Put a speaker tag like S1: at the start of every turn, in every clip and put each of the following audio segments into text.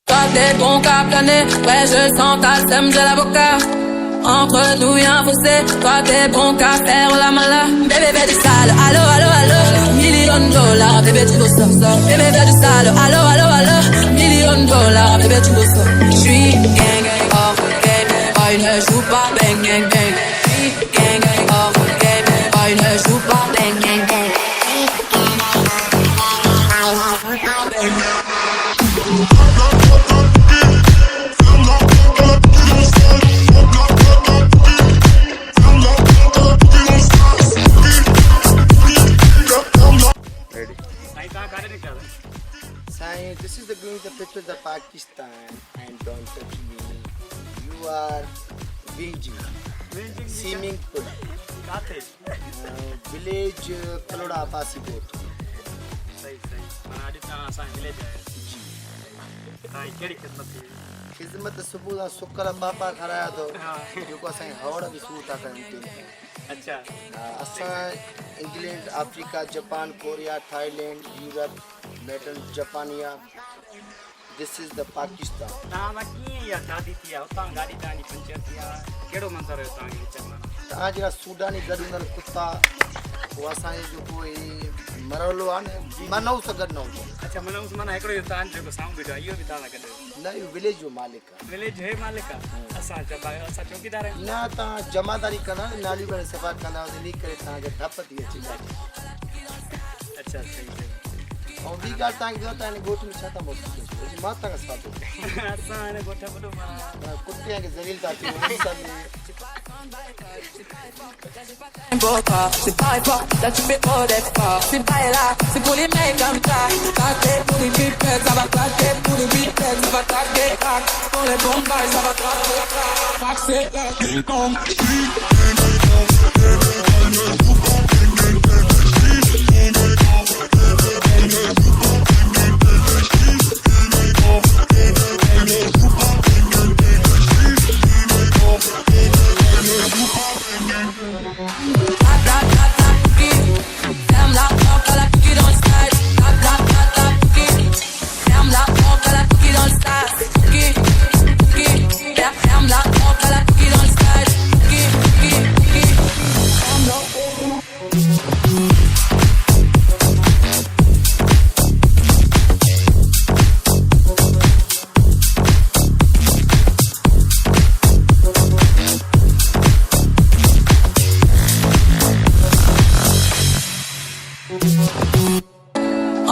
S1: Toi t'es bon qu'à planer, ouais je sens ta sème, j'ai l'avocat. Entre nous y'a un fossé, toi t'es bon qu'à faire la mala. Bébé fais du sale, allo allo allo, million dollars, bébé tu veux ça. Bébé fais du sale, allo allo allo, million dollars, bébé tu veux ça. J'suis gang gang off game, boy ne joue pas bang gang bang. J'suis gang gang off game, boy ne joue pas bang gang bang.
S2: This is the going the picture of the Pakistan and don't touch me. You are Beijing. Swimming pool. Village Kaloda Passport. खिदमत सुबह का सुक्कर पापा खराया तो जो को असां हवड़ भी सूता करते
S3: अच्छा
S2: असां England Africa Japan Korea Thailand Europe Latin जापानिया दिस इज द पाकिस्तान
S3: ना की या शादी थी उतां गाड़ी तानी पंचर थिया केड़ो मंजर है तां विच में
S2: ता जरा सूडानी गडुनल कुत्ता वो असां जो कोई मरलो आने मनौ सगन न
S3: अच्छा मनौ मना एकड़ो तान जो साउंड बिठा इयो भी ताला कदे
S2: ना यू विलेज जो मालिक
S3: विलेज है मालिक असां असां चौकीदार है
S2: ना ता जमादारी कना नाली बड़े सफा कना नी करे ता जे धप थी अची
S3: अच्छा सही
S2: और वी गाल ता जो ता ने गोठ में छाता मोट जी माता का साथ
S3: असां ने गोठा बडो मां
S2: कुत्ते के जलील ता थी सब
S1: C'est pas fort, là tu fais trop d'efforts. C'est pas là, c'est pour les mecs comme ça. Claquer pour les bipèdes, ça va claquer pour les bipèdes, ça va claquer, clac. Pour les bombes, ça va claquer, clac. Fuck c'est là, c'est comme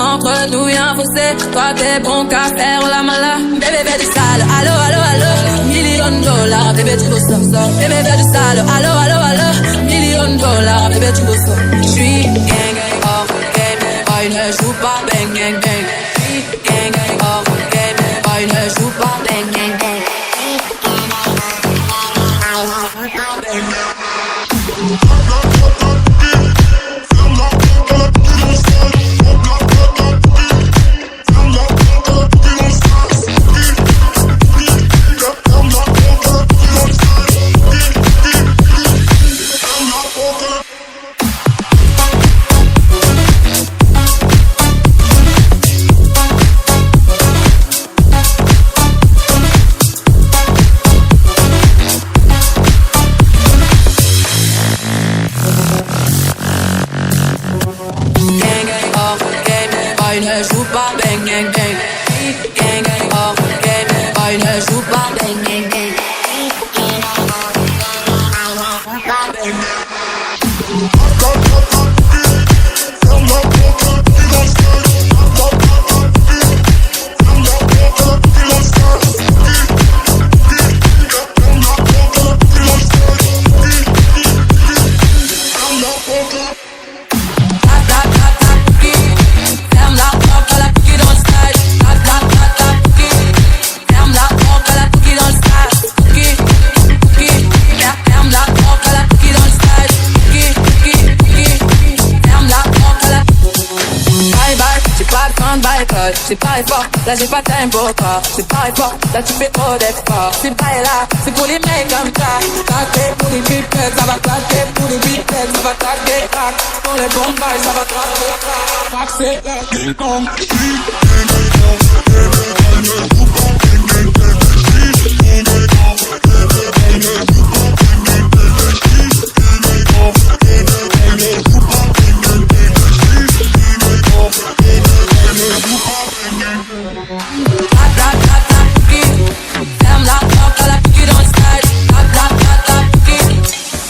S1: entre nous y'a un fossé, toi t'es bon qu'à faire la mala. Bébé fais du sale, allo allo allo, million dollars, bébé tu veux ça. Bébé fais du sale, allo allo allo, million dollars, bébé tu veux ça. J'suis gang gang off game, boy ne joue pas bang gang bang. J'suis gang gang off game, boy ne joue pas bang gang bang. Boy ne joue pas bang gang bang. Gang gang off game, boy ne joue pas bang gang bang. Ferme la porte, la cookie dans le style. besoin de bye-bye. C'est pas fort, là j'ai pas de time pour toi. C'est pas fort, là tu fais trop d'efforts. C'est pas là, c'est pour les mecs comme ça. Claquer pour les pipettes, ça va claquer pour les pipettes, ça va claquer, crack. Pour les bombes, ça va claquer, crack. Crack, c'est la King-Kong. Ferme la porte à la Pouki dans le stade. Pouki.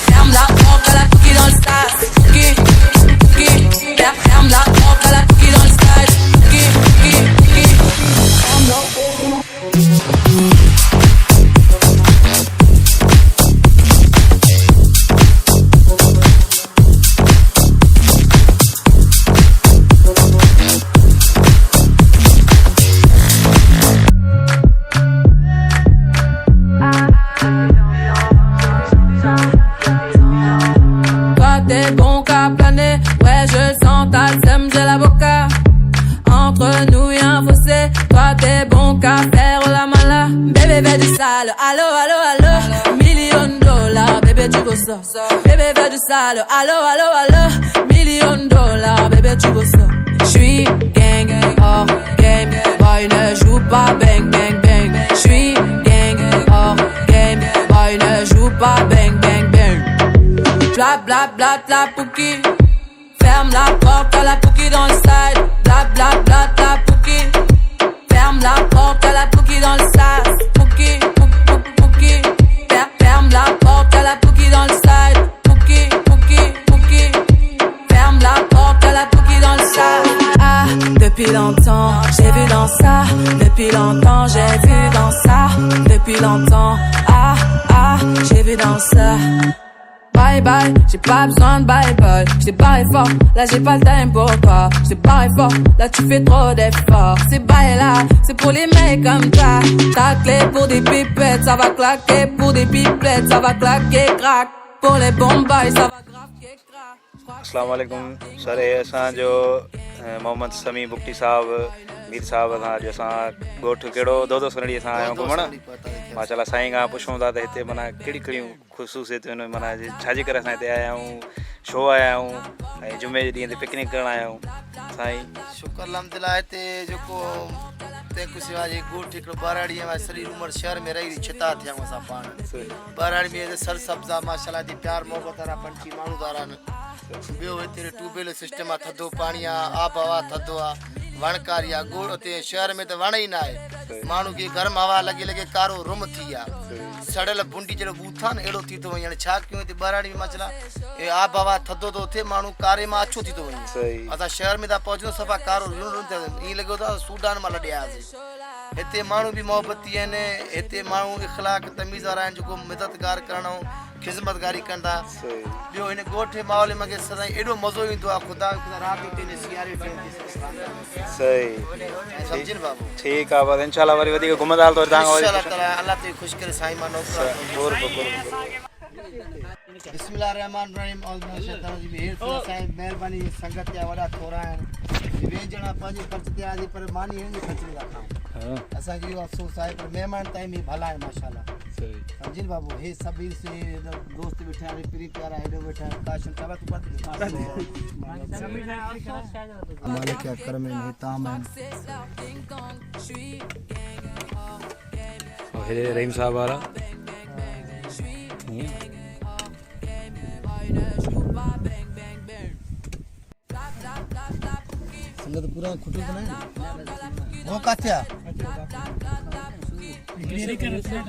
S1: Ferme la porte à la Pouki dans le stade. Pouki. Ferme la porte à la Pouki dans le stade. Pouki. Ferme la porte. T'es bon qu'à planer, ouais je le sens, t'as le seum, j'ai l'avocat. Entre nous y'a un fossé, toi t'es bon qu'à faire la mala. Bébé fais du sale, allo, $1,000,000, bébé tu veux ça. Bébé fais du sale, allo, $1,000,000, bébé tu veux ça. J'suis gang, hors game, boy ne joue pas bang, bang, bang. J'suis gang, hors game, boy ne joue pas bang, bang, bang. Bla bla bla la Pouki. Ferme la porte à la Pouki dans le side. Bla bla bla la Pouki. Ferme la porte à la Pouki dans le side. Pouki. Ferme la porte à la Pouki dans le side. Pouki. Ferme la porte à la Pouki dans le side. Ah, depuis longtemps, j'ai vu dans ça. Depuis longtemps, j'ai vu dans ça. Depuis longtemps, ah, j'ai vu dans ça. Bye bye, j'ai pas besoin de bye bye. J't'ai barré fort, là j'ai pas le time pour toi. J't'ai barré fort, là tu fais trop d'efforts. C'est bye là, c'est pour les mecs comme ça. Ta clé pour des pipettes, ça va claquer. Pour des pipettes, ça va claquer, crack. Pour les bombes, ça va claquer, crack.
S4: अस्सलाम वालेकुम सर ये असांजो मोहम्मद समी बुक्टी साहब मीर साहब असां अॼु असां ॻोठु कहिड़ो दो सनड़ी असां आया आहियूं घुमण माशाल्लाह साईं खां पुछूं था त हिते माना कहिड़ी कहिड़ियूं ख़ुशूसियतूं आहिनि माना छाजे करे असां हिते आया आहियूं छो आया आहियूं ऐं जुमे जे ॾींहं ते पिकनिक करणु आया आहियूं साईं
S2: शुक्र अलहमदिल्ला हिते जेको तंहिंखो सवाइ जे ॻोठु हिकिड़ो बाराड़ीअ में सॼी उमिरि शहर में रही छिता थिया आहियूं असां पाण बाराड़ी में सर सब्ज़ा माशाल्लाह हिते प्यार मोहबत वारा पंछी माण्हू वारा आहिनि ॿियो हिते ट्यूबवेल सिस्टम आहे थधो पाणी आहे आब हवा थधो आहे वणकारी आहे गोड़ हुते शहर में त वण ई न आहे माण्हू खे गर्म हवा लॻे कारो रुम थी आहे सड़ियल भुंडी जहिड़ो बूथा न अहिड़ो थी थो वञे हाणे छा कयूं हिते बाराड़ी में मसला आब हवा थधो थो थिए माण्हू कारे मां अछो थी थो वञे असां शहर में था पहुचूं सफ़ा कारो ईअं लॻो था सूडान मां लॾे आयासीं हिते माण्हू बि मोहबती आहिनि हिते माण्हू इख़लाक़ तमीज़ वारा आहिनि जेको मददगार करणु ख़िज़मतगारी कंदा ॿियो हिन ॻोठे माहौल में सदाईं एॾो मज़ो ईंदो आहे ख़ुदा राति जो सियारे
S4: सही
S2: सम्झनि बाबू
S4: ठीकु आहे बसि इंशाल्लाह वरी वधीक घुमंदा हल
S2: अल्लाह ते ख़ुशि करे साईं मां बिस्मिल्लाहिर्रहमानिर्रहीम महिरबानी संगत जा वॾा थोरा आहिनि ॿिए ॼणा पंहिंजे ख़र्च ते आयासीं पर मानी हिन जे ख़र्च में था खाऊं असांखे इहो अफ़सोस आहे पर महिमान ताईं बि भला आहिनि माशाल्लाह सम्झनि बाबू हे सभई दोस्त वेठा आहिनि पिरी प्यारा हेॾो वेठा आहिनि काशम चाबा तूं मालिक जा करम आहिनि हे ताम आहिनि
S4: रहीम साहब वारा
S2: संगत पूरा खुटू तो नहीं वो काचा रेडी साईं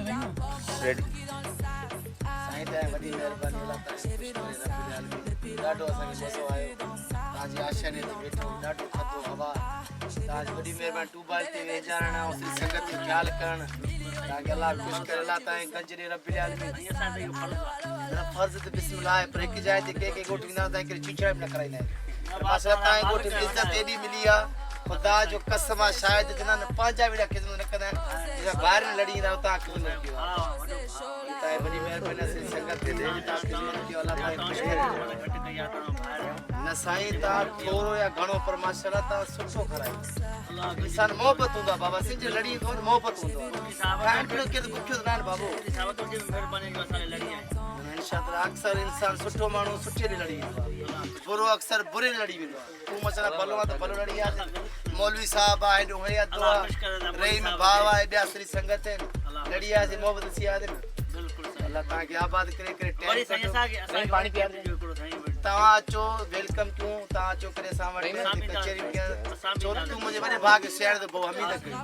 S2: ते वडी मेहरबानी अल्लाह ताला ॾाढो असांखे मज़ो आयो तव्हांजी आशा ने ते वेठो ॾाढो थधो हवा तव्हांजी वॾी महिरबानी टूबाल ते वेचारण ऐं संगत जो ख़्यालु करणु तव्हांखे अल्लाह ख़ुशि करे अल्लाह ताईं गंजरे रब्बिल आलमीन फर्ज़ ते बिस्मिल्लाह पर हिकु जाइ ते के ॻोठ वेंदा आहियूं तव्हां हिकिड़ी चिचड़ा बि न कराईंदा आहियूं माशाल्लाह तव्हांजे ॻोठ में इज़त एॾी मिली आहे खुदा जो कसम आहे शायद जिन्हनि पंहिंजा बि ख़िदमत न कंदा आहिनि ॿाहिरि लड़ी ईंदा उतां ख़िदमत कयो आहे वॾी महिरबानी असांजी संगत ते तव्हां ख़िदमत कयो अलाह ताला ख़ुशि करे न साईं तव्हां थोरो या घणो पर माशाल्लाह तव्हां सुठो करायो इंसान मोहबत हूंदो आहे बाबा सिंध लड़ी ईंदो आहे मोहबत हूंदो आहे खाइण पीअण खे त बुखियो त न आहे बाबू अक्सर इंसान सुठो माण्हू सुठे ॾे लड़ी वेंदो आहे बुरो अक्सर बुरे ॾे लड़ी वेंदो आहे तूं मसला भलो आहे त भलो लड़ी आहे मौलवी साहब आहे हेॾो हयात आहे रहीम भाउ आहे ॿिया सॼी संगत आहिनि लड़ी आयासीं मोहबत थी आहे अल्लाह तव्हांखे आबाद करे करे तव्हां अचो वेलकम कयूं तव्हां अचो करे असां वटि कचहरी छो तूं मुंहिंजे वॾे भाउ खे शेयर त पोइ हमीद कयो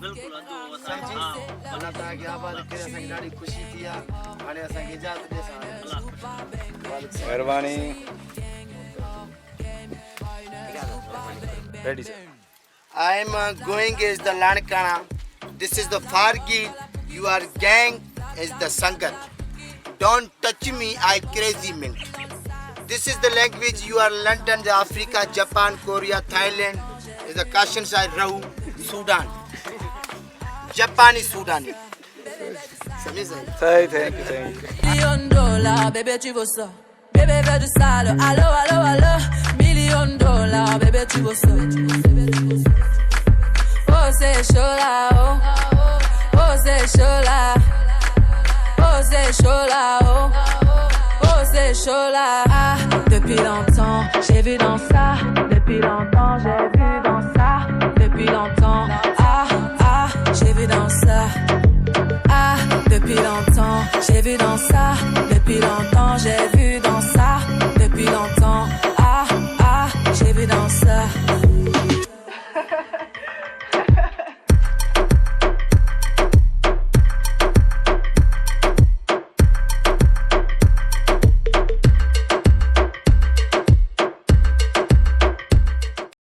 S2: सम्झी अल्लाह तव्हांखे आबाद करे असांखे ॾाढी ख़ुशी थी आहे हाणे असांखे इजाज़त ॾे
S4: महिरबानी ready sir
S2: I am going as the Lankana. This is the Fargi. You are gang as the Sangat. Don't touch me, I crazy mint. This is the language you are London, Africa, Japan, Korea, Thailand. Is the Kashan side Rahu, Sudan. Japani Sudani.
S4: Thank you.
S1: $1 bébé tu veux ça. Bébé veut du sale. Allo, allo, allo. $1 bébé tu veux ça. Oh c'est chaud là, oh. Oh c'est chaud là. Oh c'est chaud là, oh. Oh c'est chaud là. Ah, depuis longtemps j'ai vu dans ça. Depuis longtemps j'ai vu dans ça. Depuis longtemps. Ah, ah, j'ai vu dans ça. Ah, depuis longtemps j'ai vu dans ça. Depuis longtemps j'ai vu dans ça. Depuis longtemps. Ah, ah, j'ai vu dans ça.